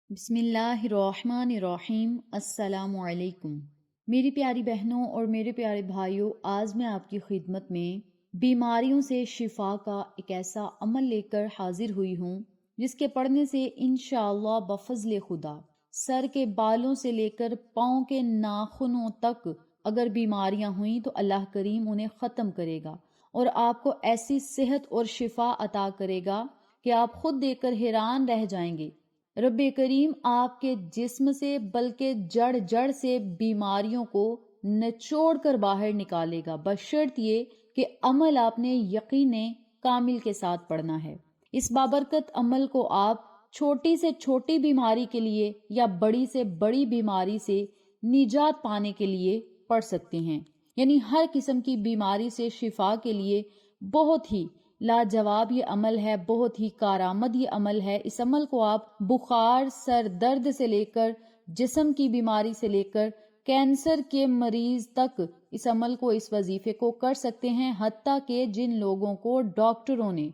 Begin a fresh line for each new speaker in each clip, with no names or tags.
بسم اللہ الرحمن الرحیم۔ السلام علیکم میری پیاری بہنوں اور میرے پیارے بھائیوں، آج میں آپ کی خدمت میں بیماریوں سے شفا کا ایک ایسا عمل لے کر حاضر ہوئی ہوں جس کے پڑھنے سے انشاءاللہ بفضل خدا سر کے بالوں سے لے کر پاؤں کے ناخنوں تک اگر بیماریاں ہوئیں تو اللہ کریم انہیں ختم کرے گا اور آپ کو ایسی صحت اور شفا عطا کرے گا کہ آپ خود دیکھ کر حیران رہ جائیں گے۔ رب کریم آپ کے جسم سے بلکہ جڑ جڑ سے بیماریوں کو نچوڑ کر باہر نکالے گا، بشرط یہ کہ عمل آپ نے یقین کامل کے ساتھ پڑھنا ہے۔ اس بابرکت عمل کو آپ چھوٹی سے چھوٹی بیماری کے لیے یا بڑی سے بڑی بیماری سے نجات پانے کے لیے پڑھ سکتے ہیں، یعنی ہر قسم کی بیماری سے شفا کے لیے بہت ہی لاجواب یہ عمل ہے، بہت ہی کارآمد یہ عمل ہے۔ اس عمل کو آپ بخار، سر درد سے لے کر جسم کی بیماری سے لے کر کینسر کے مریض تک اس عمل کو، اس وظیفے کو کر سکتے ہیں، حتیٰ کہ جن لوگوں کو ڈاکٹروں نے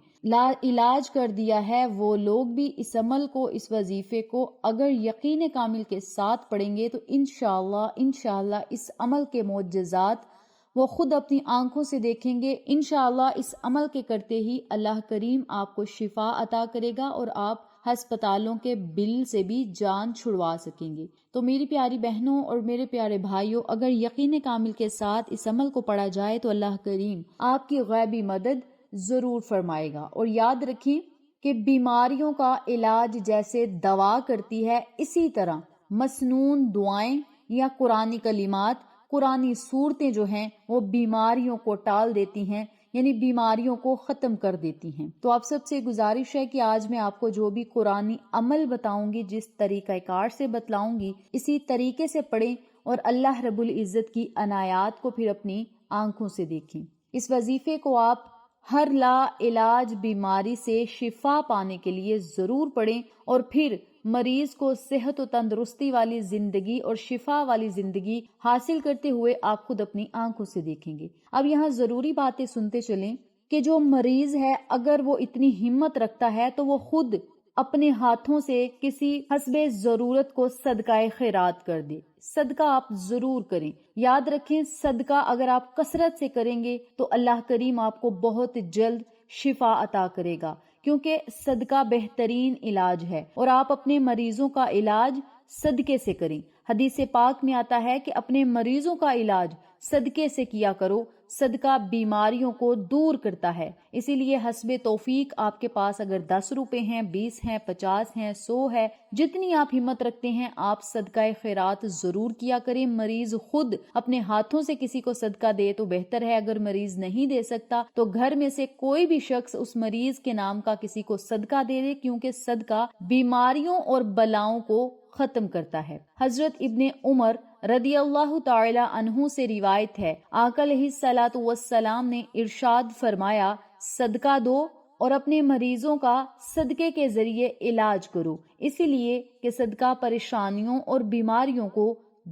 علاج کر دیا ہے وہ لوگ بھی اس عمل کو، اس وظیفے کو اگر یقین کامل کے ساتھ پڑھیں گے تو انشاءاللہ اس عمل کے معجزات وہ خود اپنی آنکھوں سے دیکھیں گے۔ انشاءاللہ اس عمل کے کرتے ہی اللہ کریم آپ کو شفا عطا کرے گا اور آپ ہسپتالوں کے بل سے بھی جان چھڑوا سکیں گے۔ تو میری پیاری بہنوں اور میرے پیارے بھائیوں، اگر یقین کامل کے ساتھ اس عمل کو پڑھا جائے تو اللہ کریم آپ کی غیبی مدد ضرور فرمائے گا۔ اور یاد رکھیں کہ بیماریوں کا علاج جیسے دوا کرتی ہے، اسی طرح مسنون دعائیں یا قرآنی کلمات، قرآنی صورتیں جو ہیں وہ بیماریوں کو ٹال دیتی ہیں، یعنی بیماریوں کو ختم کر دیتی ہیں۔ تو آپ سب سے گزارش ہے کہ آج میں آپ کو جو بھی قرآنی عمل بتاؤں گی، جس طریقہ کار سے بتلاؤں گی، اسی طریقے سے پڑھیں اور اللہ رب العزت کی عنایات کو پھر اپنی آنکھوں سے دیکھیں۔ اس وظیفے کو آپ ہر لا علاج بیماری سے شفا پانے کے لیے ضرور پڑھیں اور پھر مریض کو صحت و تندرستی والی زندگی اور شفا والی زندگی حاصل کرتے ہوئے آپ خود اپنی آنکھوں سے دیکھیں گے۔ اب یہاں ضروری باتیں سنتے چلیں کہ جو مریض ہے اگر وہ اتنی ہمت رکھتا ہے تو وہ خود اپنے ہاتھوں سے کسی حسب ضرورت کو صدقہ خیرات کر دے۔ صدقہ آپ ضرور کریں، یاد رکھیں صدقہ اگر آپ کثرت سے کریں گے تو اللہ کریم آپ کو بہت جلد شفا عطا کرے گا، کیونکہ صدقہ بہترین علاج ہے اور آپ اپنے مریضوں کا علاج صدقے سے کریں۔ حدیث پاک میں آتا ہے کہ اپنے مریضوں کا علاج صدقے سے کیا کرو، صدقہ بیماریوں کو دور کرتا ہے۔ اسی لیے حسب توفیق آپ کے پاس اگر 10 روپے ہیں، 20 ہیں، 50 ہیں، 100 ہے، جتنی آپ ہمت رکھتے ہیں آپ صدقہ خیرات ضرور کیا کریں۔ مریض خود اپنے ہاتھوں سے کسی کو صدقہ دے تو بہتر ہے، اگر مریض نہیں دے سکتا تو گھر میں سے کوئی بھی شخص اس مریض کے نام کا کسی کو صدقہ دے دے، کیونکہ صدقہ بیماریوں اور بلاؤں کو ختم کرتا ہے۔ حضرت ابن عمر رضی اللہ تعالی عنہ سے روایت ہے، آقا علیہ الصلوۃ والسلام نے ارشاد فرمایا، صدقہ دو اور اپنے مریضوں کا صدقے کے ذریعے علاج کرو، اسی لیے کہ صدقہ پریشانیوں اور بیماریوں کو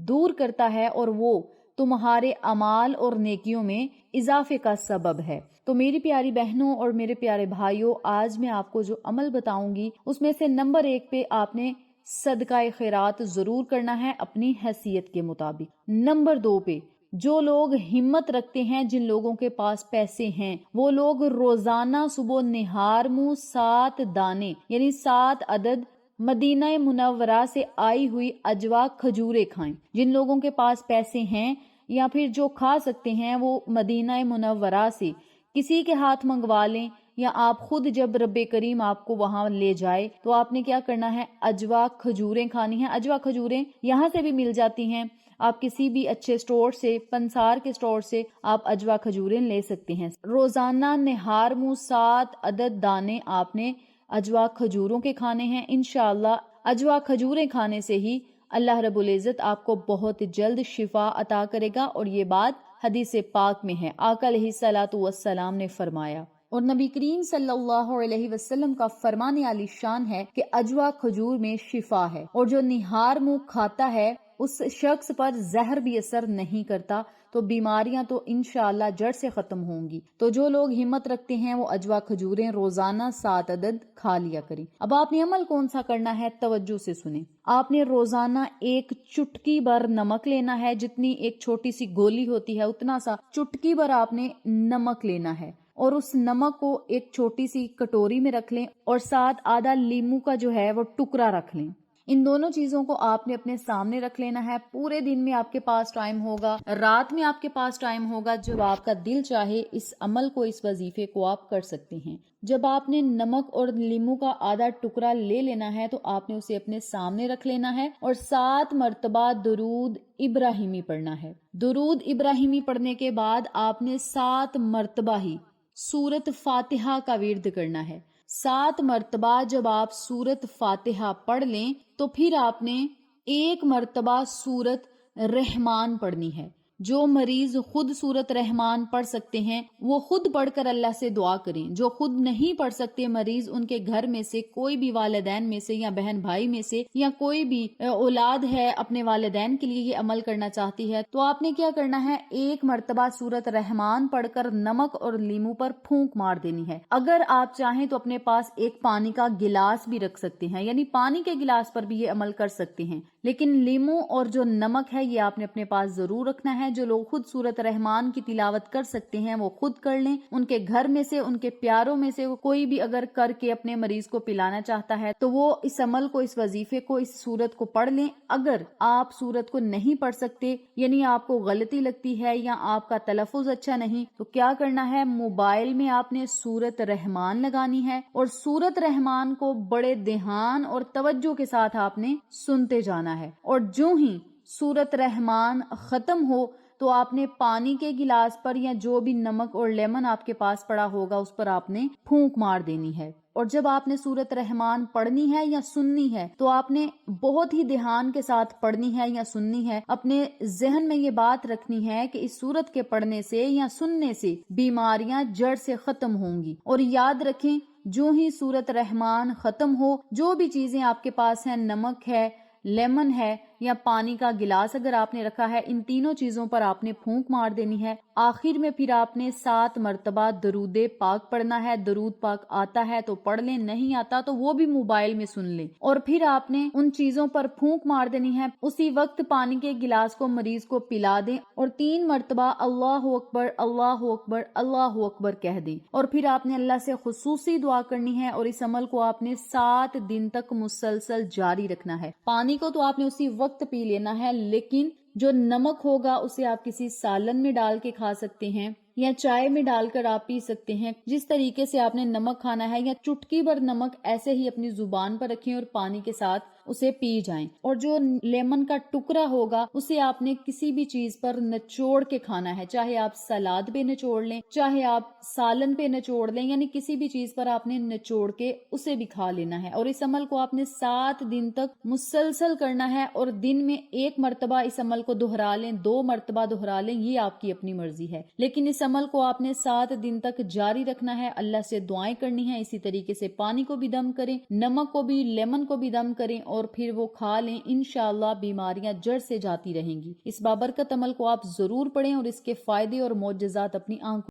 دور کرتا ہے اور وہ تمہارے اعمال اور نیکیوں میں اضافے کا سبب ہے۔ تو میری پیاری بہنوں اور میرے پیارے بھائیوں، آج میں آپ کو جو عمل بتاؤں گی اس میں سے نمبر 1 پہ آپ نے صدقہ خیرات ضرور کرنا ہے اپنی حیثیت کے مطابق۔ نمبر 2 پہ جو لوگ ہمت رکھتے ہیں، جن لوگوں کے پاس پیسے ہیں، وہ لوگ روزانہ صبح نہار منہ 7 دانے یعنی 7 عدد مدینہ منورہ سے آئی ہوئی اجوا کھجورے کھائیں۔ جن لوگوں کے پاس پیسے ہیں یا پھر جو کھا سکتے ہیں وہ مدینہ منورہ سے کسی کے ہاتھ منگوا لیں، یا آپ خود جب رب کریم آپ کو وہاں لے جائے تو آپ نے کیا کرنا ہے، اجوا کھجوریں کھانی ہیں۔ اجوا کھجوریں یہاں سے بھی مل جاتی ہیں، آپ کسی بھی اچھے سٹور سے، پنسار کے سٹور سے آپ اجوا کھجوریں لے سکتے ہیں۔ روزانہ نہار منہ 7 عدد دانے آپ نے اجوا کھجوروں کے کھانے ہیں۔ انشاءاللہ اجوا کھجوریں کھانے سے ہی اللہ رب العزت آپ کو بہت جلد شفا عطا کرے گا، اور یہ بات حدیث پاک میں ہے۔ آقا علیہ الصلوۃ والسلام نے فرمایا، اور نبی کریم صلی اللہ علیہ وسلم کا فرمان عالی شان ہے کہ اجوا کھجور میں شفا ہے، اور جو نہار منہ کھاتا ہے اس شخص پر زہر بھی اثر نہیں کرتا۔ تو بیماریاں تو انشاءاللہ جڑ سے ختم ہوں گی۔ تو جو لوگ ہمت رکھتے ہیں وہ اجوا کھجوریں روزانہ 7 عدد کھا لیا کریں۔ اب آپ نے عمل کون سا کرنا ہے، توجہ سے سنیں۔ آپ نے روزانہ ایک چٹکی بھر نمک لینا ہے، جتنی ایک چھوٹی سی گولی ہوتی ہے اتنا سا چٹکی بھر آپ نے نمک لینا ہے، اور اس نمک کو ایک چھوٹی سی کٹوری میں رکھ لیں، اور ساتھ آدھا لیمو کا جو ہے وہ ٹکڑا رکھ لیں۔ ان دونوں چیزوں کو آپ نے اپنے سامنے رکھ لینا ہے۔ پورے دن میں آپ کے پاس ٹائم ہوگا، رات میں آپ کے پاس ٹائم ہوگا، جب آپ کا دل چاہے اس عمل کو، اس وظیفے کو آپ کر سکتے ہیں۔ جب آپ نے نمک اور لیمو کا آدھا ٹکڑا لے لینا ہے تو آپ نے اسے اپنے سامنے رکھ لینا ہے، اور 7 مرتبہ درود ابراہیمی پڑھنا ہے۔ درود ابراہیمی پڑھنے کے بعد آپ نے 7 مرتبہ ہی سورت فاتحہ کا ورد کرنا ہے۔ 7 مرتبہ جب آپ سورت فاتحہ پڑھ لیں تو پھر آپ نے 1 مرتبہ سورت رحمان پڑھنی ہے۔ جو مریض خود سورت رحمان پڑھ سکتے ہیں وہ خود پڑھ کر اللہ سے دعا کریں۔ جو خود نہیں پڑھ سکتے مریض، ان کے گھر میں سے کوئی بھی والدین میں سے یا بہن بھائی میں سے یا کوئی بھی اولاد ہے اپنے والدین کے لیے یہ عمل کرنا چاہتی ہے، تو آپ نے کیا کرنا ہے، 1 مرتبہ سورت رحمان پڑھ کر نمک اور لیمو پر پھونک مار دینی ہے۔ اگر آپ چاہیں تو اپنے پاس ایک پانی کا گلاس بھی رکھ سکتے ہیں، یعنی پانی کے گلاس پر بھی یہ عمل کر سکتے ہیں، لیکن لیمو اور جو نمک ہے یہ آپ نے اپنے پاس ضرور رکھنا ہے۔ جو لوگ خود سورت رحمان کی تلاوت کر سکتے ہیں وہ خود کر لیں، ان کے گھر میں سے، ان کے پیاروں میں سے کوئی بھی اگر کر کے اپنے مریض کو پلانا چاہتا ہے تو وہ اس عمل کو، اس وظیفے کو، اس سورت کو پڑھ لیں۔ اگر آپ سورت کو نہیں پڑھ سکتے، یعنی آپ کو غلطی لگتی ہے یا آپ کا تلفظ اچھا نہیں، تو کیا کرنا ہے، موبائل میں آپ نے سورت رحمان لگانی ہے، اور سورت رحمان کو بڑے دھیان اور توجہ کے ساتھ آپ نے سنتے جانا ہے، اور جو ہی سورت رحمان ختم ہو تو آپ نے پانی کے گلاس پر یا جو بھی نمک اور لیمن آپ کے پاس پڑا ہوگا اس پر آپ نے پھونک مار دینی ہے۔ اور جب آپ نے سورت رحمان پڑھنی ہے یا سننی ہے تو آپ نے بہت ہی دھیان کے ساتھ پڑھنی ہے یا سننی ہے۔ اپنے ذہن میں یہ بات رکھنی ہے کہ اس سورت کے پڑھنے سے یا سننے سے بیماریاں جڑ سے ختم ہوں گی، اور یاد رکھیں جو ہی سورت رحمان ختم ہو، جو بھی چیزیں آپ کے پاس ہیں، نمک ہے، لیمن ہے یا پانی کا گلاس اگر آپ نے رکھا ہے، ان تینوں چیزوں پر آپ نے پھونک مار دینی ہے۔ آخر میں پھر آپ نے 7 مرتبہ درود پاک پڑھنا ہے۔ درود پاک آتا ہے تو پڑھ لیں، نہیں آتا تو وہ بھی موبائل میں سن لیں، اور پھر آپ نے ان چیزوں پر پھونک مار دینی ہے۔ اسی وقت پانی کے گلاس کو مریض کو پلا دیں، اور 3 مرتبہ اللہ اکبر اللہ اکبر اللہ اکبر کہہ دیں، اور پھر آپ نے اللہ سے خصوصی دعا کرنی ہے، اور اس عمل کو آپ نے 7 دن تک مسلسل جاری رکھنا ہے۔ پانی کو تو آپ نے اسی وقت پی لینا ہے، لیکن جو نمک ہوگا اسے آپ کسی سالن میں ڈال کے کھا سکتے ہیں یا چائے میں ڈال کر آپ پی سکتے ہیں۔ جس طریقے سے آپ نے نمک کھانا ہے یا چٹکی بھر نمک ایسے ہی اپنی زبان پر رکھیں اور پانی کے ساتھ اسے پی جائیں۔ اور جو لیمن کا ٹکڑا ہوگا اسے آپ نے کسی بھی چیز پر نچوڑ کے کھانا ہے، چاہے آپ سلاد پہ نچوڑ لیں، چاہے آپ سالن پہ نچوڑ لیں، یعنی کسی بھی چیز پر آپ نے نچوڑ کے اسے بھی کھا لینا ہے۔ اور اس عمل کو آپ نے 7 دن تک مسلسل کرنا ہے، اور دن میں 1 مرتبہ اس عمل کو دہرا لیں، 2 مرتبہ دہرا لیں، یہ آپ کی اپنی مرضی ہے، لیکن اس عمل کو آپ نے 7 دن تک جاری رکھنا ہے۔ اللہ سے دعائیں کرنی ہے، اسی طریقے سے پانی کو بھی دم کریں، نمک کو بھی، لیمن کو بھی دم کریں، اور پھر وہ کھا لیں، انشاءاللہ بیماریاں جڑ سے جاتی رہیں گی۔ اس بابرکت عمل کو آپ ضرور پڑھیں اور اس کے فائدے اور معجزات اپنی آنکھوں